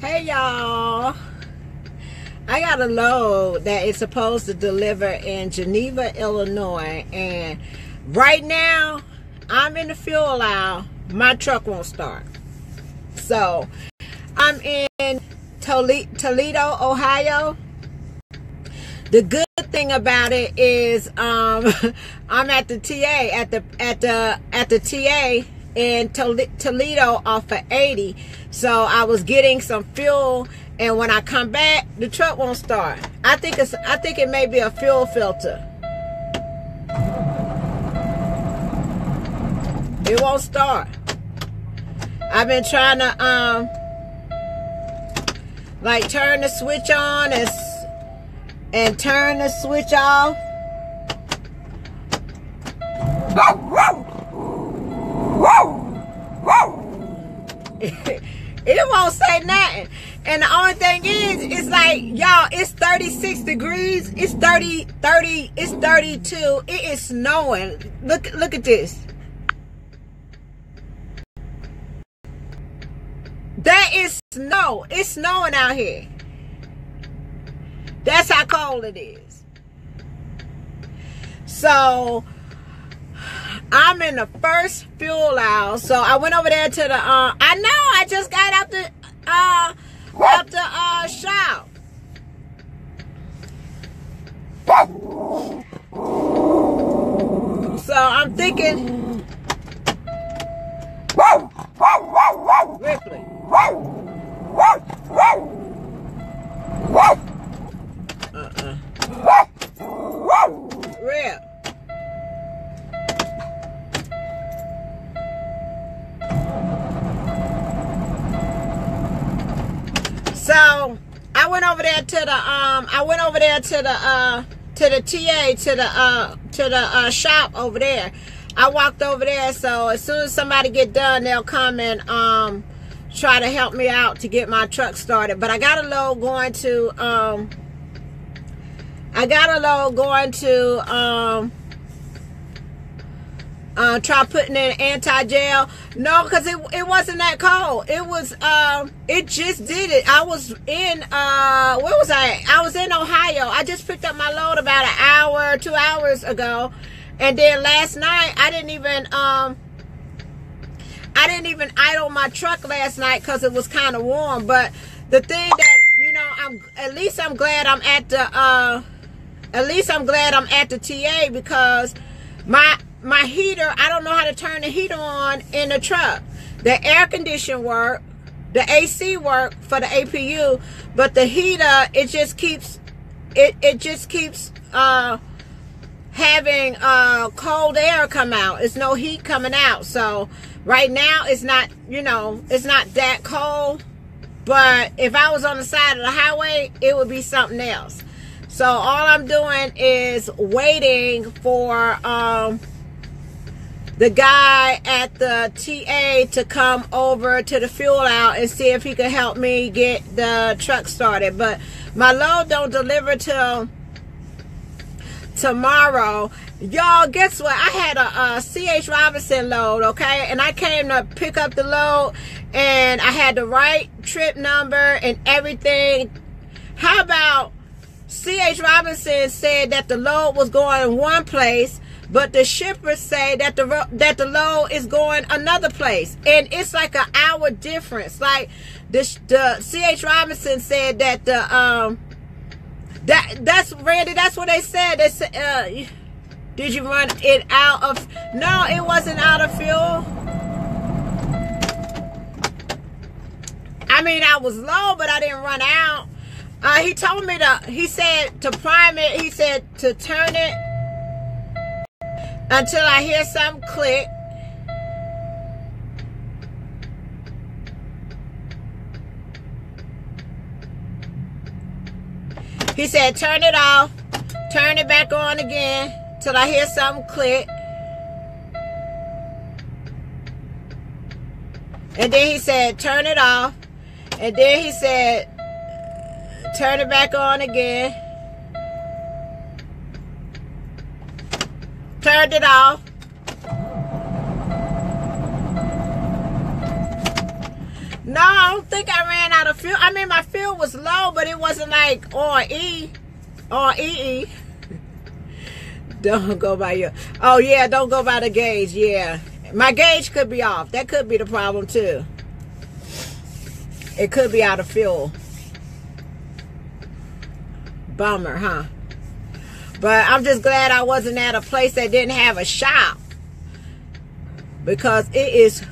Hey y'all, I got a load that is supposed to deliver in Geneva, Illinois, and right now I'm in the fuel aisle. My truck won't start. So I'm in Toledo, Ohio. The good thing about it is I'm at the TA at the TA in Toledo off of 80. So I was getting some fuel, and when I come back, the truck won't start. I think it may be a fuel filter. It won't start. I've been trying to like turn the switch on and turn the switch off. It won't say nothing. And the only thing is, it's like, y'all, it's 36 degrees. It's 30, it's 32. It is snowing. Look at this. That is snow. It's snowing out here. That's how cold it is. So I'm in the first fuel aisle. So I went over there to the I know I just got out the shop. So I'm thinking Ripley. Rip. So I went over there to the shop over there. I walked over there, so as soon as somebody get done, they'll come and try to help me out to get my truck started. But I got a load going to try putting in anti-gel. No, because it wasn't that cold. It was it just did it. I was in where was I? I was in Ohio. I just picked up my load about an hour, 2 hours ago. And then last night I didn't even idle my truck last night because it was kind of warm. But the thing that, you know, I'm glad I'm at the TA, because my heater, I don't know how to turn the heater on in the truck. The air condition work, the AC work for the APU, but the heater, it just keeps having cold air come out. It's no heat coming out. So right now it's not, you know, it's not that cold, but if I was on the side of the highway, it would be something else. So all I'm doing is waiting for the guy at the TA to come over to the fuel aisle and see if he could help me get the truck started. But my load don't deliver till tomorrow. Y'all, guess what? I had a C.H. Robinson load, okay? And I came to pick up the load, and I had the right trip number and everything. How about C.H. Robinson said that the load was going one place, but the shipper say that the load is going another place, and it's like an hour difference. Like the C.H. Robinson said that that's Randy. That's what they said. They said, did you run it out of? No, it wasn't out of fuel. I mean, I was low, but I didn't run out. He told me he said to prime it. He said to turn it until I hear something click. He said turn it off, turn it back on again till I hear something click. And then he said turn it off. And then he said turn it back on again. Turned it off. No, I don't think I ran out of fuel. I mean, my fuel was low, but it wasn't like on E or EE. Don't go by your... Oh, yeah, don't go by the gauge, yeah. My gauge could be off. That could be the problem, too. It could be out of fuel. Bummer, huh? But I'm just glad I wasn't at a place that didn't have a shop. Because it is...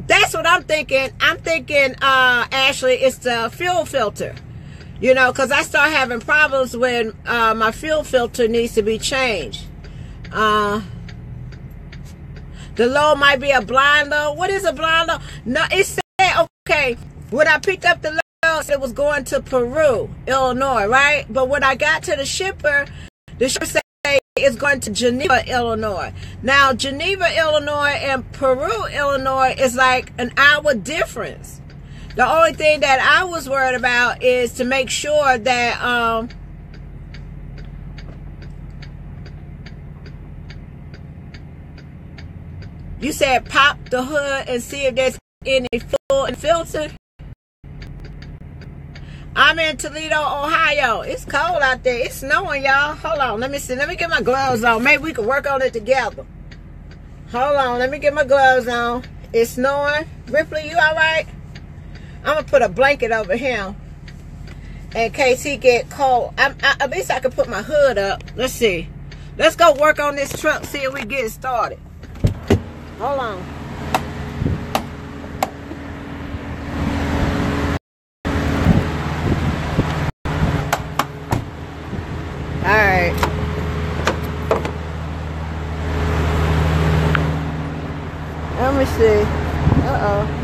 That's what I'm thinking. I'm thinking, Ashley, it's the fuel filter. You know, because I start having problems when my fuel filter needs to be changed. The low might be a blind low. What is a blind low? No, it said, okay, when I picked up the low, it was going to Peru, Illinois, right? But when I got to the shipper said it's going to Geneva, Illinois. Now, Geneva, Illinois and Peru, Illinois is like an hour difference. The only thing that I was worried about is to make sure that you said pop the hood and see if there's any fuel and filter. I'm in Toledo, Ohio. It's cold out there. It's snowing, y'all. Hold on. Let me see. Let me get my gloves on. Maybe we can work on it together. Hold on. Let me get my gloves on. It's snowing. Ripley, you all right? I'm going to put a blanket over him in case he get cold. At least I can put my hood up. Let's see. Let's go work on this truck, see if we get started. Hold on. All right. Let me see. Uh-oh.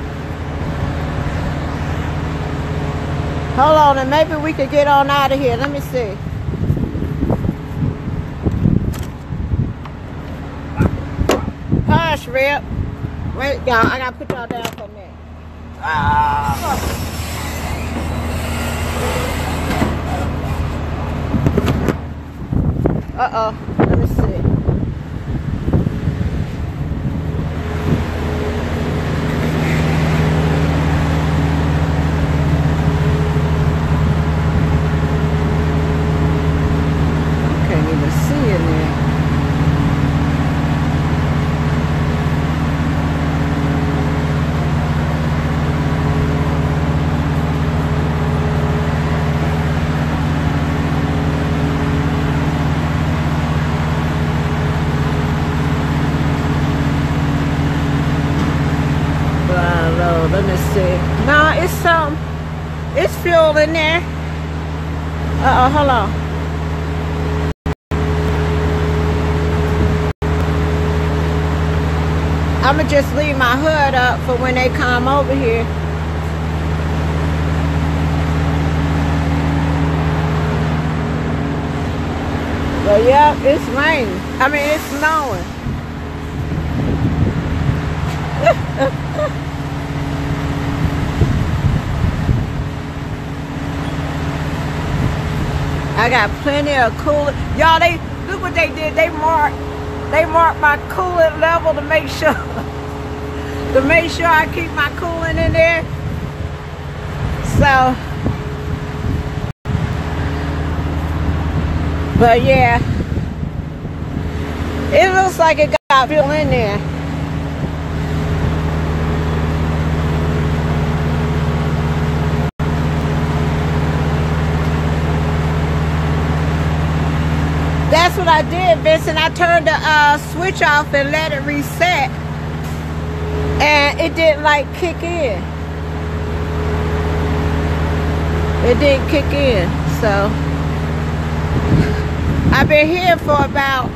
Hold on, and maybe we could get on out of here. Let me see. Hush, Rip. Wait, y'all. I gotta put y'all down for a minute. Uh-oh. Let me see. Can't even see in there. Let me see. No, it's fuel in there. Uh-oh, hold on. I'ma just leave my hood up for when they come over here. But yeah, it's raining. I mean, it's snowing. I got plenty of coolant. Y'all, look what they did. They marked my coolant level to make sure I keep my coolant in there. So, but yeah, it looks like it got fuel in there. That's what I did, Vincent. I turned the switch off and let it reset, and it didn't like kick in. It didn't kick in, so I've been here for about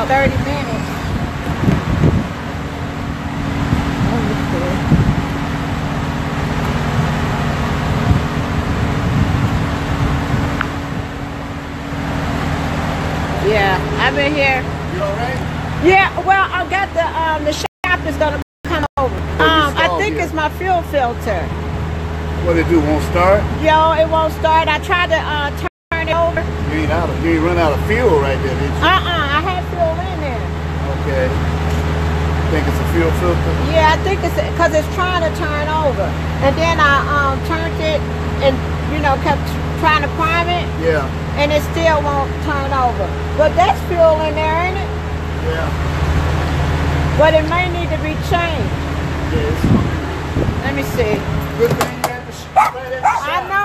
30 minutes. Yeah, I've been here. You all right? Yeah, well, I got the shop is gonna come over. I think it's my fuel filter. What it do? Won't start? Yo, it won't start. I tried to turn it over. You ain't run out of fuel right there, did you? I had fuel in there. Okay. think it's a fuel filter? Yeah, I think it's because it's trying to turn over. And then I turned it and, you know, kept trying to prime it. Yeah. And it still won't turn over. But that's fuel in there, ain't it? Yeah. But it may need to be changed. Yes. Let me see. Good thing you had the shop right at the shop. I know.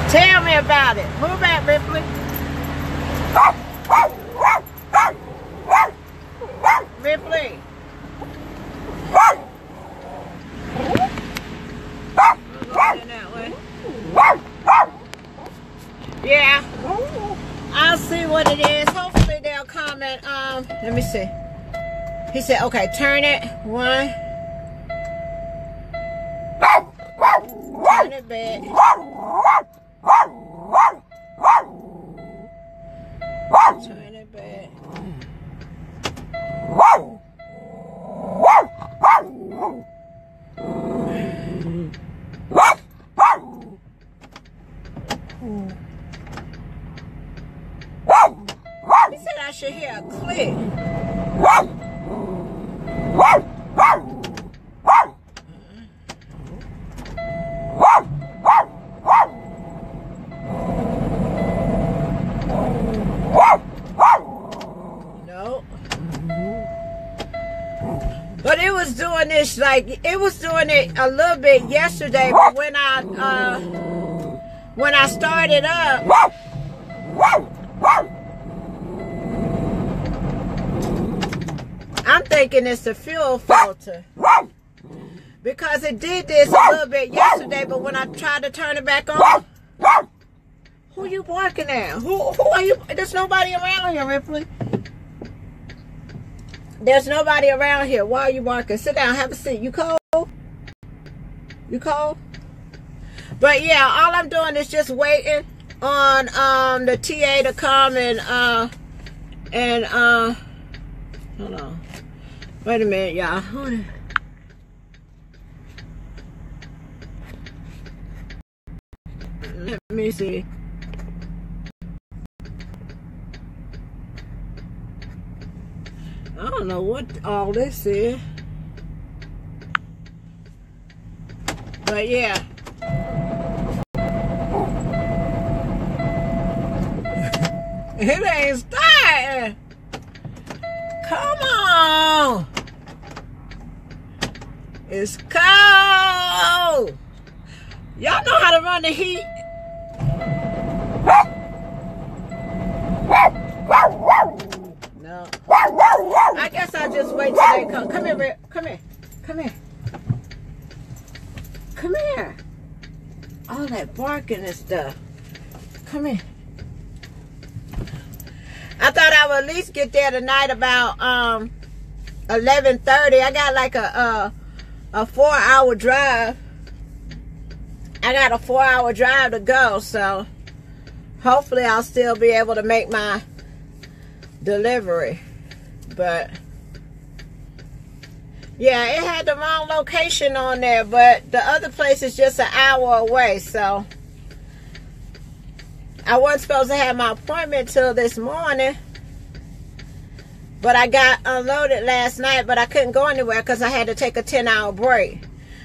Tell me about it. Move back, Ripley. Ripley. That way. Yeah. I'll see what it is. Hopefully they'll comment. Let me see. He said, okay, turn it. One. Turn it back. Turn it back. He said I should hear a click. No. But it was doing this, like, it was doing it a little bit yesterday, but when I started up, I'm thinking it's the fuel filter. Because it did this a little bit yesterday, but when I tried to turn it back on, who you barking at? Who are you? There's nobody around here, Ripley. There's nobody around here. Why are you barking? Sit down, have a seat. You cold? You cold? But yeah, all I'm doing is just waiting on the TA to come and hold on. Wait a minute, y'all. Hold on. Let me see. I don't know what all this is. But yeah. It ain't starting. Come on. It's cold. Y'all know how to run the heat. No. I guess I'll just wait till they come. Come here, Rip. Come here. Come here. Come here. All that barking and stuff. Come here. I thought I would at least get there tonight about 11:30. I got like a 4-hour drive. I got a 4-hour drive to go, so hopefully I'll still be able to make my delivery. But yeah, it had the wrong location on there, but the other place is just an hour away, so I wasn't supposed to have my appointment till this morning, but I got unloaded last night, but I couldn't go anywhere because I had to take a 10-hour break.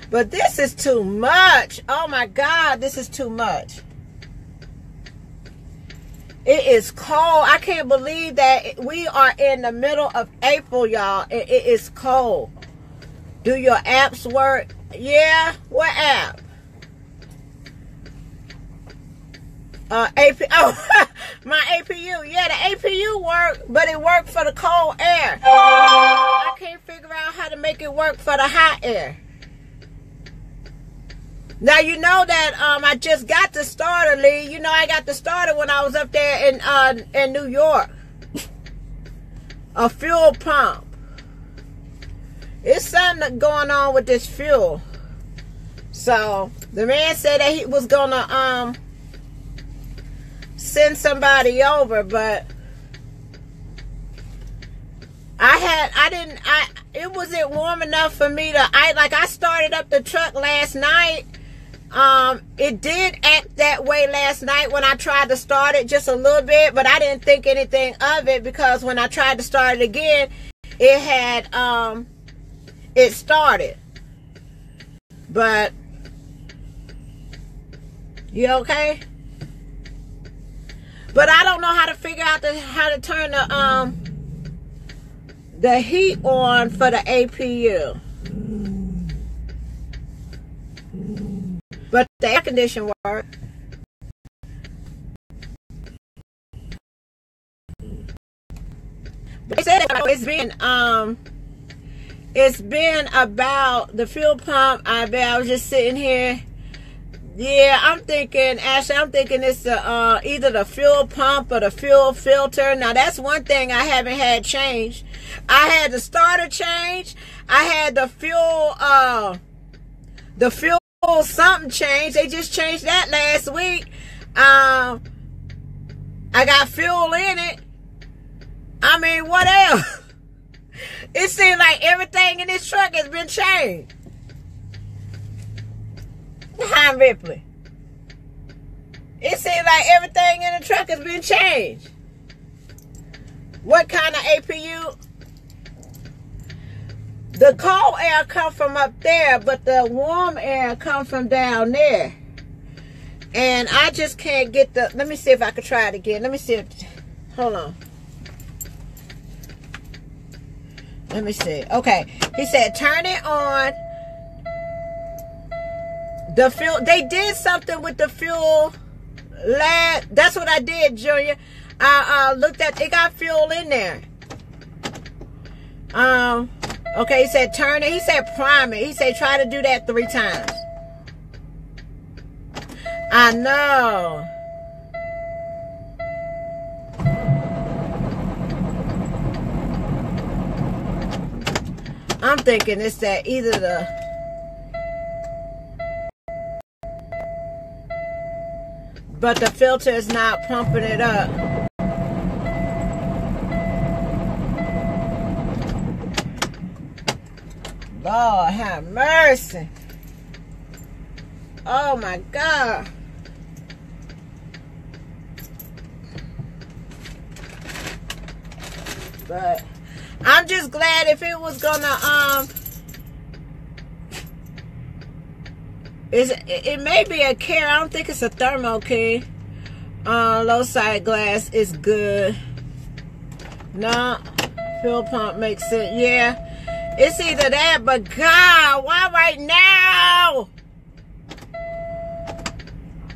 But this is too much. Oh my God, this is too much. It is cold. I can't believe that we are in the middle of April, y'all. It is cold. Do your apps work? Yeah. What app? APU. Oh, my APU. Yeah, the APU worked, but it worked for the cold air. I can't figure out how to make it work for the hot air. Now, you know that I just got the starter, Lee. You know, I got the starter when I was up there in New York. A fuel pump. It's something going on with this fuel. So, the man said that he was going to send somebody over, but it wasn't warm enough for me to, I started up the truck last night. It did act that way last night when I tried to start it just a little bit, but I didn't think anything of it because when I tried to start it again, it had it started. But you okay? But I don't know how to figure out how to turn the heat on for the APU. But the air conditioner works. But they said it's been about the fuel pump. I was just sitting here. Yeah, I'm thinking it's either the fuel pump or the fuel filter. Now that's one thing I haven't had changed. I had the starter change. I had the fuel something change. They just changed that last week. I got fuel in it. I mean, what else? It seems like everything in this truck has been changed. Hi, Ripley. It seems like everything in the truck has been changed. What kind of APU? The cold air comes from up there, but the warm air comes from down there. And I just can't get the... Let me see if I can try it again. Let me see if... Hold on. Let me see. Okay. He said, turn it on. The fuel... They did something with the fuel... That's what I did, Junior. I looked at... It got fuel in there. Okay, he said turn it. He said prime it. He said try to do that 3 times. I know. I'm thinking it's that either the... But the filter is not pumping it up. Lord have mercy. Oh my God. But I'm just glad if it was gonna it may be a care. I don't think it's a thermo key. Low side glass is good. No, fuel pump makes it. Yeah. It's either that, but God, why right now?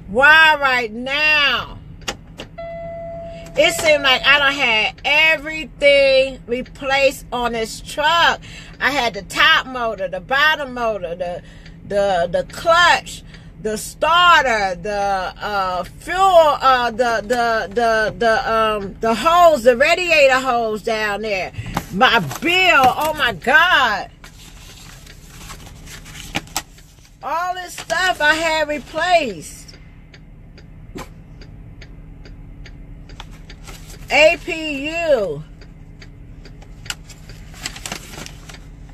Why right now? It seemed like I done had everything replaced on this truck. I had the top motor, the bottom motor, the clutch, the starter, the fuel, the hose, the radiator hose down there. My bill, oh my God. All this stuff I had replaced. APU.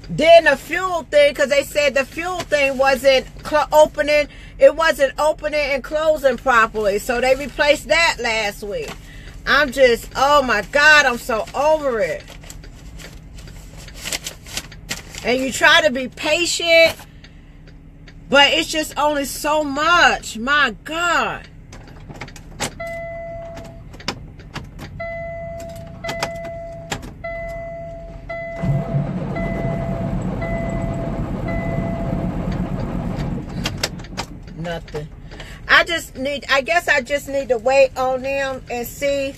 Then the fuel thing, because they said the fuel thing wasn't opening. It wasn't opening and closing properly. So they replaced that last week. I'm just, oh my God, I'm so over it. And you try to be patient, but it's just only so much. My God. Nothing. I guess I just need to wait on them and see.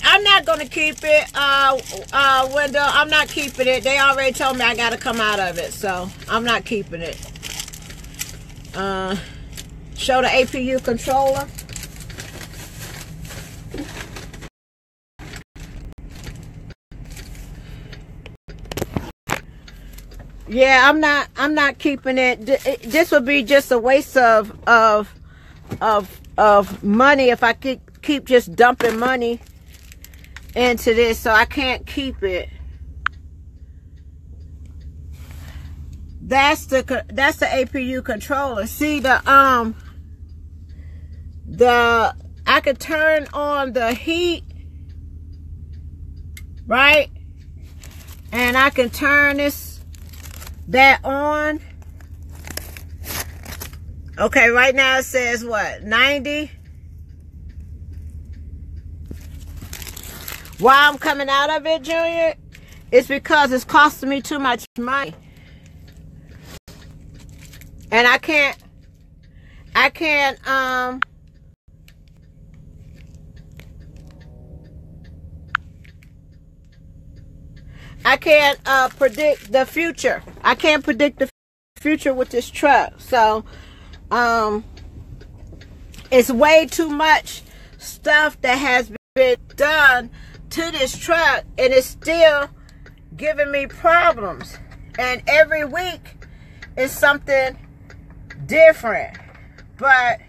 I'm not gonna keep it, Wendell. I'm not keeping it. They already told me I gotta come out of it, so I'm not keeping it. Show the APU controller. Yeah, I'm not keeping it. This would be just a waste of money if I keep just dumping money into this, so I can't keep it. That's the APU controller. See I could turn on the heat right? And I can turn that on. Okay, right now it says what? 90. Why I'm coming out of it, Junior? It's because it's costing me too much money. And I can't predict the future. I can't predict the future with this truck. So, it's way too much stuff that has been done to this truck, and it's still giving me problems. And every week is something different. But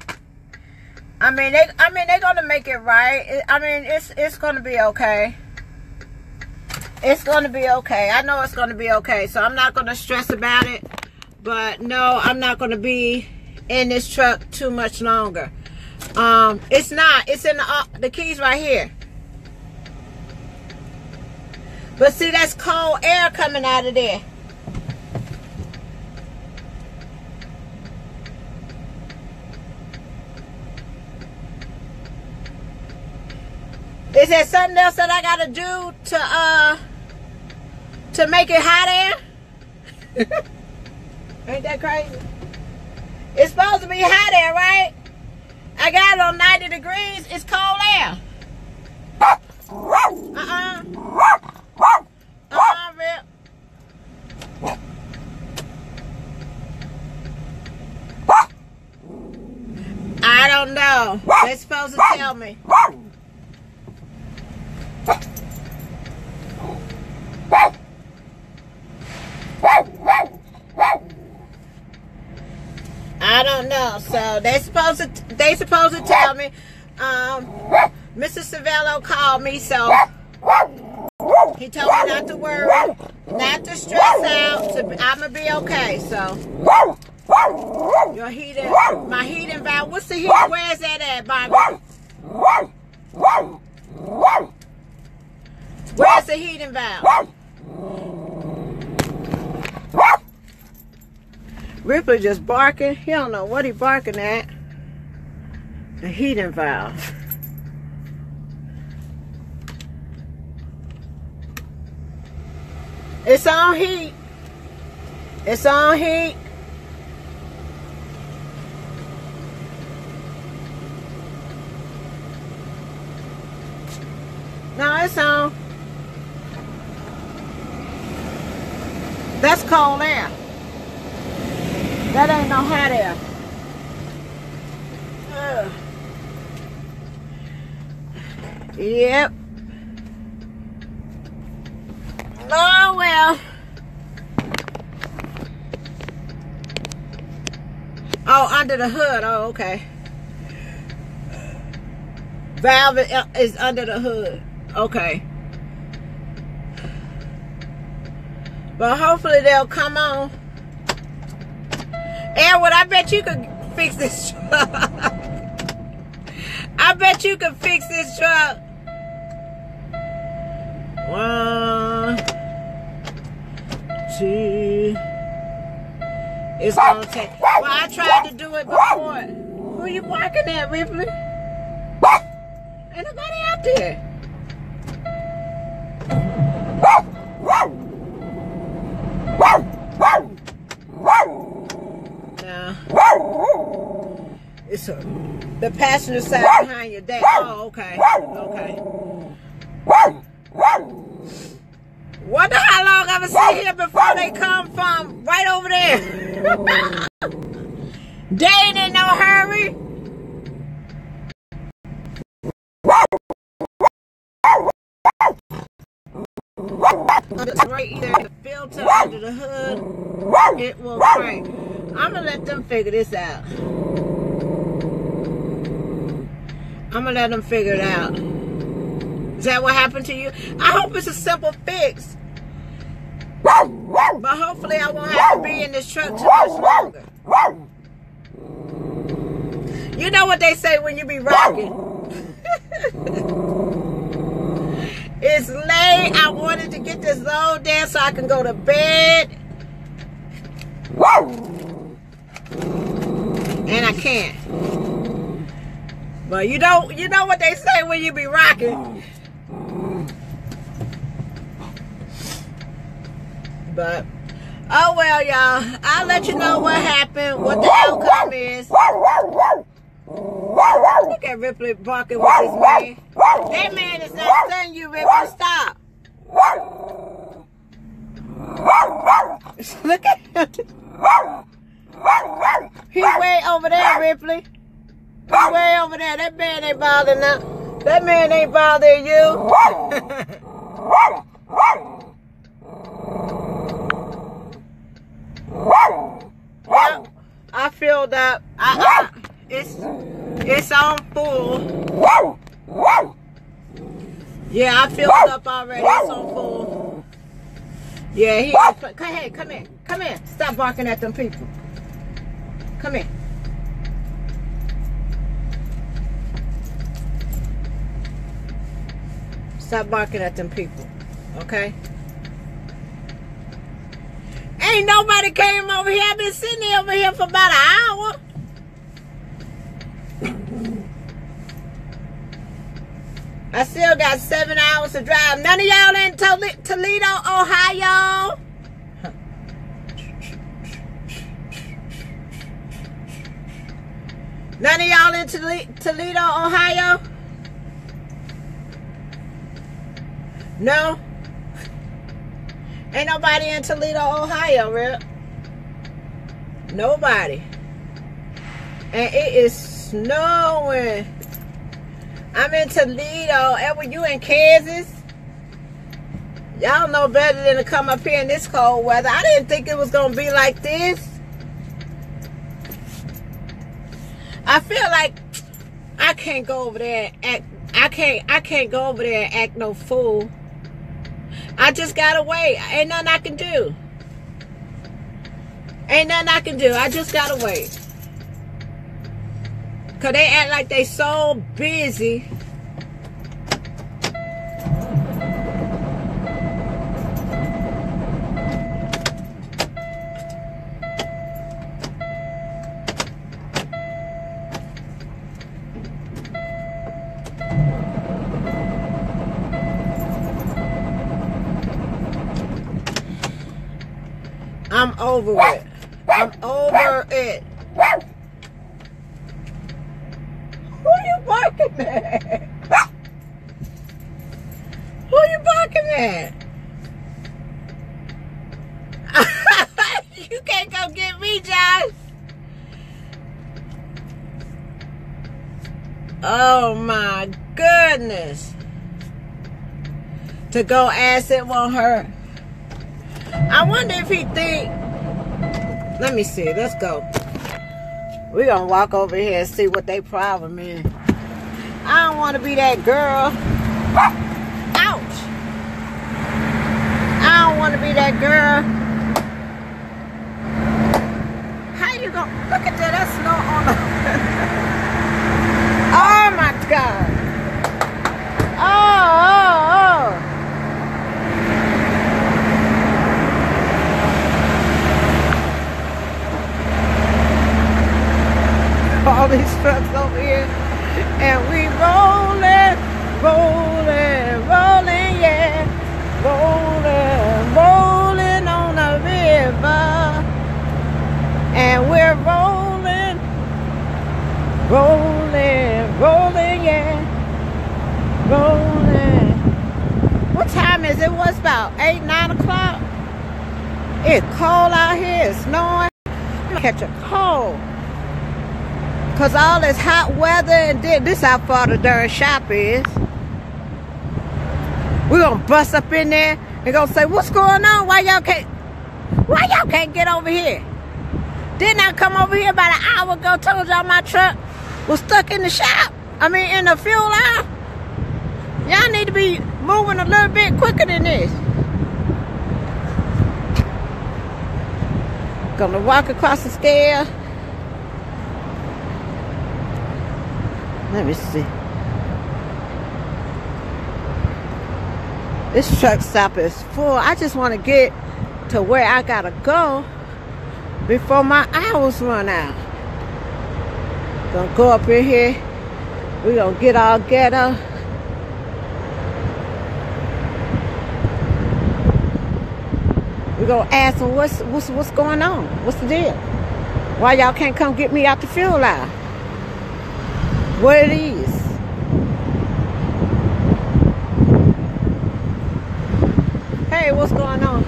I mean they're gonna make it right. I mean it's gonna be okay. It's gonna be okay. I know it's gonna be okay. So I'm not gonna stress about it. But no, I'm not gonna be in this truck too much longer. It's not. It's in the keys right here. But see, that's cold air coming out of there. Is there something else that I gotta do to make it hot air? Ain't that crazy? It's supposed to be hot air, right? I got it on 90 degrees. It's cold air. Rip. I don't know. They're supposed to tell me. I don't know. So they supposed to tell me. Mr. Savello called me, so he told me not to worry, not to stress out. I'm gonna be okay. So your heating, my heating valve. What's the heat? Where is that at, Bobby? Where's the heating valve? Ripley just barking. He don't know what he barking at. The heating valve. It's on heat. It's on heat. No, it's on. That's cold air. That ain't no hot air. Yep. Oh, well. Oh, under the hood. Oh, okay. Valve is under the hood. Okay. But hopefully they'll come on. Edward, I bet you could fix this truck. I bet you could fix this truck. 1, 2. It's gonna take. Well, I tried to do it before. Who are you barking at, Ripley? Ain't nobody out there. It's the passenger side behind your dad. Oh, okay. Okay. Wonder how long I'm gonna sit here before they come from right over there. They ain't in no hurry. Right either the filter under the hood, it will crank. I'm gonna let them figure this out. I'm gonna let them figure it out. Is that what happened to you? I hope it's a simple fix. But hopefully I won't have to be in this truck too much longer. You know what they say when you be rocking? It's late. I wanted to get this load down so I can go to bed. And I can't. But you know what they say when you be rocking. But oh well, y'all. I'll let you know what happened, what the outcome is. Look at Ripley barking with his man. That man is not stunning you, Ripley. Stop. Look at him. He way over there, Ripley. He way over there. That man ain't bothering now. That man ain't bothering you. Yep, I filled up. It's on full. Yeah, I filled up already. It's on full. Yeah, come here. Come here. Stop barking at them people. Come here. Stop barking at them people. Okay? Ain't nobody came over here. I've been sitting over here for about an hour. I still got 7 hours to drive. None of y'all in Toledo, Ohio. None of y'all in Toledo, Ohio? No? Ain't nobody in Toledo, Ohio, Rip. Nobody. And it is snowing. I'm in Toledo. Edward, you in Kansas? Y'all know better than to come up here in this cold weather. I didn't think it was going to be like this. I feel like I can't go over there and act. I can't go over there and act no fool. I just gotta wait. Ain't nothing I can do. Ain't nothing I can do. I just gotta wait. Cause they act like they so busy. I'm over it. I'm over it. Who you barking at? Who you barking at? You can't come get me, Josh. Oh my goodness. To go acid won't hurt. I wonder if he think. Let me see. Let's go. We're going to walk over here and see what their problem is. I don't want to be that girl. Ouch. I don't want to be that girl. How you going to... Look at that. That's snow on the... Oh, my God. Oh. All these trucks over here, and we rolling, yeah, rolling on the river, and we're rolling, yeah, rolling. What time is it? What's about 8, 9 o'clock? It's cold out here. It's snowing. I'm gonna catch a cold. Because all this hot weather, and then this how far the darn shop is. We're going to bust up in there and going to say, what's going on? Why y'all can't get over here? Didn't I come over here about an hour ago, told y'all my truck was stuck in the shop? I mean, in the fuel line? Y'all need to be moving a little bit quicker than this. Gonna walk across the scale. Let me see. This truck stop is full. I just want to get to where I gotta go before my hours run out. Gonna go up in here. We gonna get all ghetto. We gonna ask them what's going on. What's the deal? Why y'all can't come get me out the fuel line? What it is? Hey, what's going on?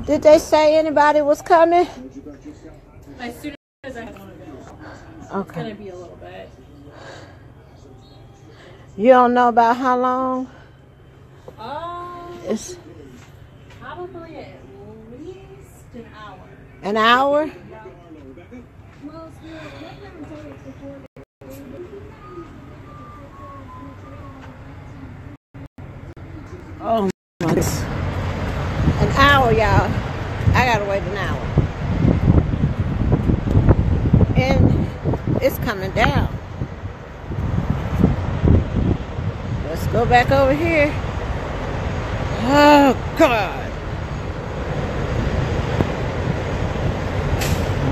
Did they say anybody was coming? As soon as I want to go. Okay. It's gonna be a little bit. You don't know about how long? It's Probably at least an hour. an hour? Oh my goodness. An hour, y'all. I gotta wait an hour. And it's coming down. Let's go back over here. Oh God.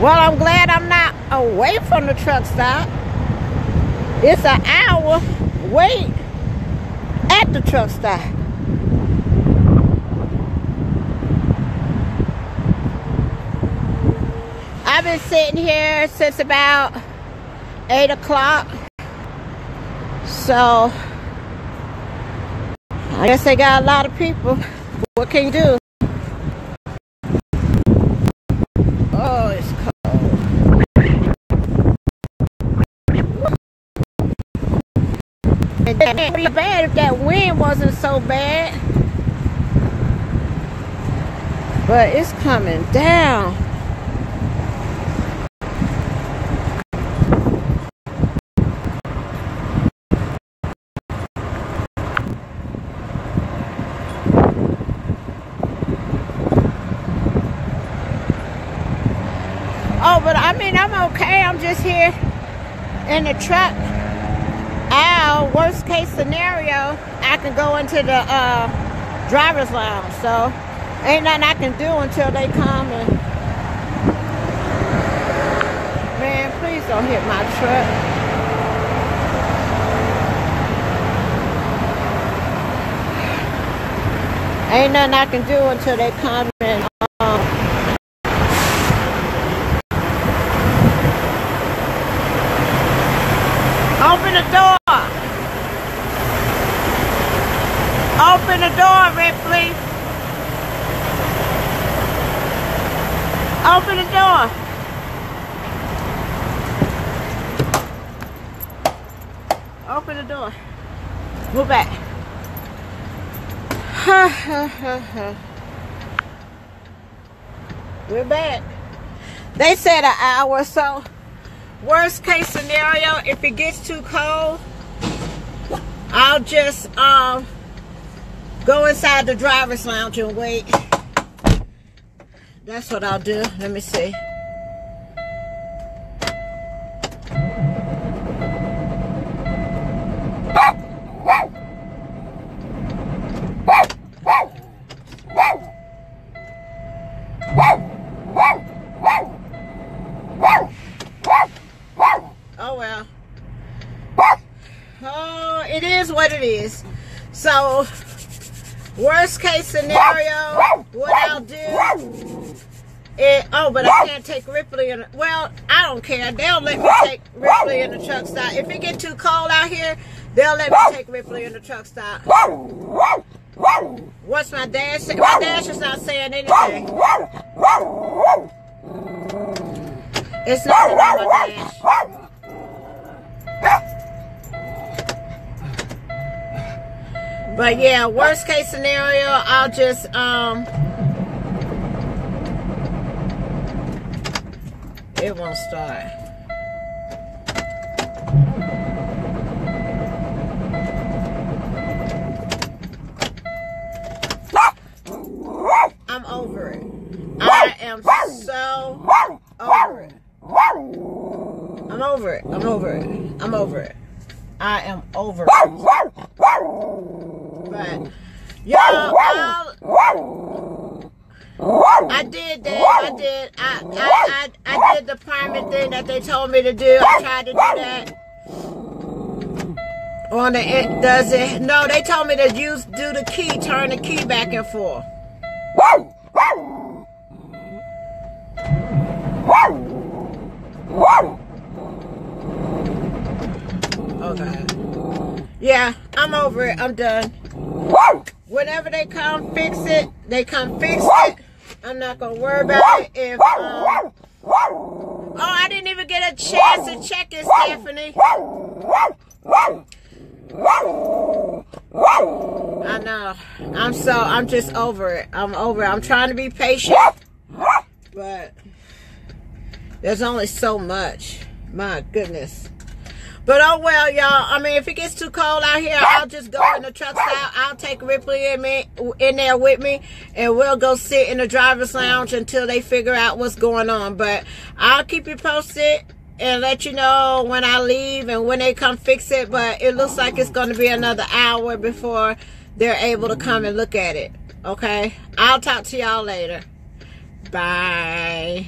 Well, I'm glad I'm not away from the truck stop. It's an hour wait at the truck stop. I've been sitting here since about 8 o'clock. So I guess they got a lot of people. What can you do? Oh, it's cold. And that would be bad if that wind wasn't so bad. But it's coming down. Oh, but I mean, I'm okay. I'm just here in the truck. Worst case scenario, I can go into the driver's lounge. So, ain't nothing I can do until they come. And man, please don't hit my truck. Ain't nothing I can do until they come and open the door. Open the door, Ripley. Open the door. Open the door. Move back. We're back. They said an hour, so worst case scenario, if it gets too cold, I'll just go inside the driver's lounge and wait. That's what I'll do. Let me see. Oh well. Oh, it is what it is. So, worst case scenario, what I'll do is, oh, but I can't take Ripley in. Well, I don't care. They'll let me take Ripley in the truck stop. If it get too cold out here, they'll let me take Ripley in the truck stop. What's my dash? My dash is not saying anything. It's nothing on my dash. But yeah, worst case scenario, I'll just it won't start. I'm over it. am so over it. I'm over it. I'm over it. I'm over it. I am over it. But y'all, I did that. I did the priming thing that they told me to do. I tried to do that. On the it does it? No, they told me to do the key, turn the key back and forth. Okay. Yeah, I'm over it. I'm done. Whenever they come fix it, they come fix it. I'm not gonna worry about it. If oh, I didn't even get a chance to check it, Stephanie. I know. I'm just over it. I'm over it. I'm trying to be patient, but there's only so much. My goodness. But oh well, y'all. I mean, if it gets too cold out here, I'll just go in the truck stop. I'll take Ripley in there with me, and we'll go sit in the driver's lounge until they figure out what's going on. But I'll keep you posted and let you know when I leave and when they come fix it. But it looks like it's going to be another hour before they're able to come and look at it. Okay? I'll talk to y'all later. Bye.